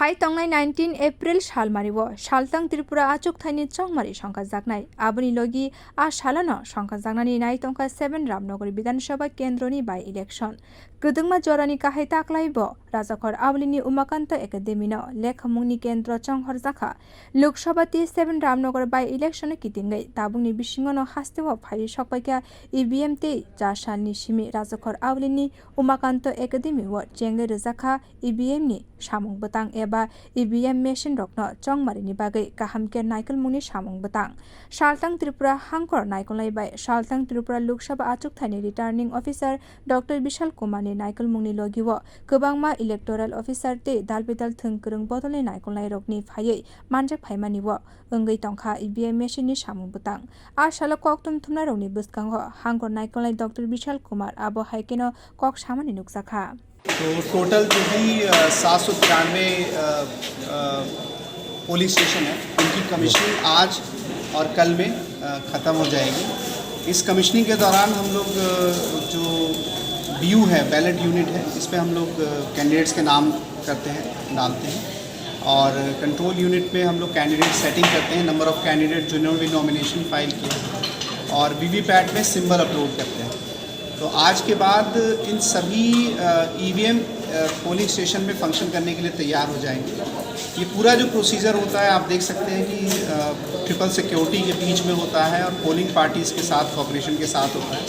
Phi तंगनाय 19 April सालमारिओ सालतां त्रिपुरा आचुक थाइनि चंगमारि संखा जागनाय आबनि लगी आ सालानो संखा जागनानि नायतंका 7 रामनगरी विधानसभा केन्द्रनि बाय इलेक्शन गदुंमा जरानि काहाय ताकलाइबो राजाखर आवलिनि उमाकान्त एकाडेमिनो लेखमुंनि केन्द्र चंहर जाखा लोकसभा 7 रामनगर बाय इलेक्शन कितिंगै ताबुंनि बिसिङनो हास्तेव फाइ सकपाइका ईवीएम ते जासानि सिमि राजाखर आवलिनि उमाकान्त एकाडेमिओ चेंगे रजाखा ईवीएम नि सामुं बतां एबा ईवीएम मेसिन रखनो चंगमारिनि बागै काहामके नायकल मुंनि सामुं बतां सालतां त्रिपुरा हांकर नायकलाइबाय सालतां त्रिपुरा लोकसभा आचुक थाइनि रिटार्निंग अफिसार डॉक्टर विशाल कुमारनि नायकल मुंनि लगिवो गोबांमा इलेक्टोरल अफिसार ते दालबेदाल थोंगोरों बदलनि नायकलनाय रकनि फायै मानजाक फाइमानिवो ओंगै तंखा ईवीएम मेसिननि सामुं बतां आ साला कक्तम थुमना रौनि बुसकांगो हांकर नायकलनाय डॉक्टर विशाल कुमार आबो हाइकेनो कक सामानि नुकजाखा। तो टोटल जो भी 793 पोलिंग स्टेशन है उनकी कमीशनिंग आज और कल में ख़त्म हो जाएगी। इस कमीशनिंग के दौरान हम लोग जो BU है बैलेट यूनिट है इस पे हम लोग कैंडिडेट्स के नाम करते हैं डालते हैं और कंट्रोल यूनिट में हम लोग कैंडिडेट सेटिंग करते हैं नंबर ऑफ़ कैंडिडेट जिन्होंने भी नॉमिनेशन फाइल किया और VVPAT में सिंबल अपलोड करते हैं। तो आज के बाद इन सभी EVM पोलिंग स्टेशन में फंक्शन करने के लिए तैयार हो जाएंगे। ये पूरा जो प्रोसीजर होता है आप देख सकते हैं कि ट्रिपल सिक्योरिटी के बीच में होता है और पोलिंग पार्टीज़ के साथ कॉपरेशन के साथ होता है।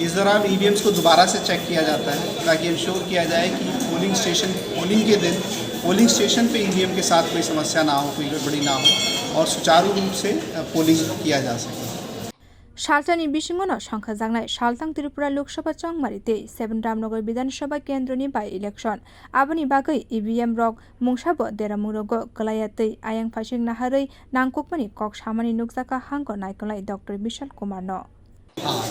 इस दौरान EVMs को दोबारा से चेक किया जाता है ताकि इंश्योर किया जाए कि पोलिंग के दिन पोलिंग स्टेशन पे EVM के साथ कोई समस्या ना हो, कोई गड़बड़ी ना हो और सुचारू रूप से पोलिंग किया जा सके। सालतानि बिसिङनो संखा जागनाय सालतां त्रिपुरा लोकसभा चंगमारिते 7 रामनगर विधानसभा केन्द्रनि बाय इलेक्शन आबनि बागै ईवीएम रक मुंसाबो देरामुरगो गलायातै आयांग फासिं नाहारै नांगकमनि कक सामानि नुकजाका हांको नायकलाय डॉक्टर विशाल कुमार न। हाँ,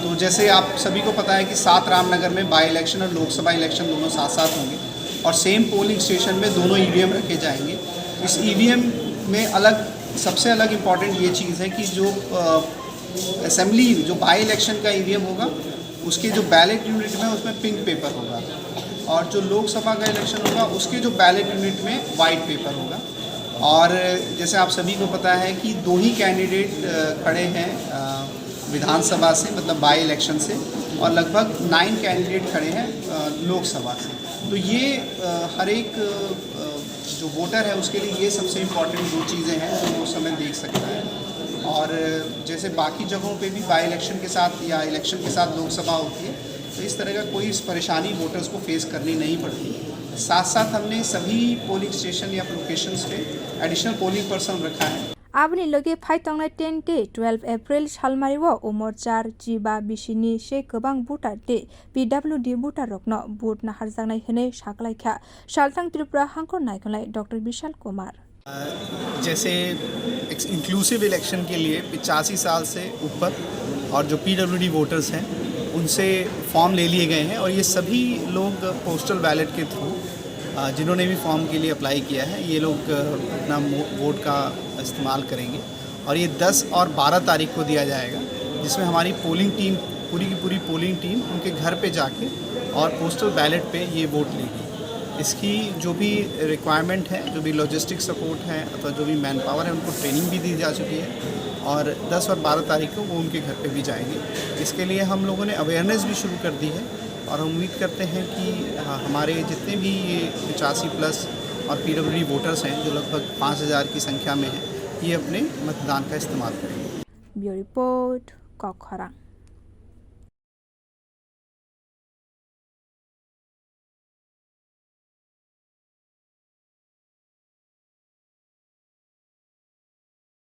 तो जैसे आप सभी को पता है कि 7 रामनगर में बाय इलेक्शन और लोकसभा इलेक्शन दोनों साथ साथ होंगे और सेम पोलिंग स्टेशन में दोनों EVM रखे जाएंगे। इस EVM में सबसे अलग इम्पॉर्टेंट ये चीज़ है कि जो असेंबली जो बाई इलेक्शन का EVM होगा उसके जो बैलेट यूनिट में उसमें पिंक पेपर होगा और जो लोकसभा का इलेक्शन होगा उसके जो बैलेट यूनिट में वाइट पेपर होगा। और जैसे आप सभी को पता है कि 2 ही कैंडिडेट खड़े हैं विधानसभा से मतलब बाई इलेक्शन से और लगभग 9 कैंडिडेट खड़े हैं लोकसभा से। तो ये हर एक जो वोटर है उसके लिए ये सबसे इम्पॉर्टेंट 2 चीज़ें हैं जो वो समय देख सकता है। और जैसे बाकी जगहों पे भी बाई इलेक्शन के साथ या इलेक्शन के साथ लोकसभा होती है तो इस तरह का कोई परेशानी वोटर्स को फेस करनी नहीं पड़ती। साथ साथ हमने सभी पोलिंग स्टेशन या लोकेशंस पे एडिशनल पोलिंग पर्सन रखा है। आबनि लगे फाइ तंगनाय 10 ते 12 एप्रिल सालमारिओ उमर 4 जिबा बिसिनि से गोबां भोटार ते PWD भोटार रखनो भोट नाहारजानाय हनै साकलायखा सालतां त्रिपुरा हांकर नायकलाय डॉक्टर विशाल कुमार। जैसे इंक्लूसिव इलेक्शन के लिए 85 साल से ऊपर और जो PWD वोटर्स हैं उनसे फॉर्म ले लिए गए हैं और ये सभी लोग पोस्टल बैलेट के थ्रू जिन्होंने भी फॉर्म के लिए अप्लाई किया है ये लोग अपना वोट का इस्तेमाल करेंगे और ये 10 और 12 तारीख को दिया जाएगा जिसमें हमारी पोलिंग टीम पूरी की पूरी पोलिंग टीम उनके घर पे जाके और पोस्टल बैलेट पे ये वोट लेगी। इसकी जो भी रिक्वायरमेंट है जो भी लॉजिस्टिक सपोर्ट है अथवा जो भी मैन पावर है उनको ट्रेनिंग भी दी जा चुकी है और 10 और 12 तारीख को वो उनके घर पे भी जाएंगे। इसके लिए हम लोगों ने अवेयरनेस भी शुरू कर दी है और हम उम्मीद करते हैं कि हमारे जितने भी ये 85+ और PWD वोटर्स हैं जो लगभग 5000 की संख्या में हैं ये अपने मतदान का इस्तेमाल करेंगे। Bureau report कखरा।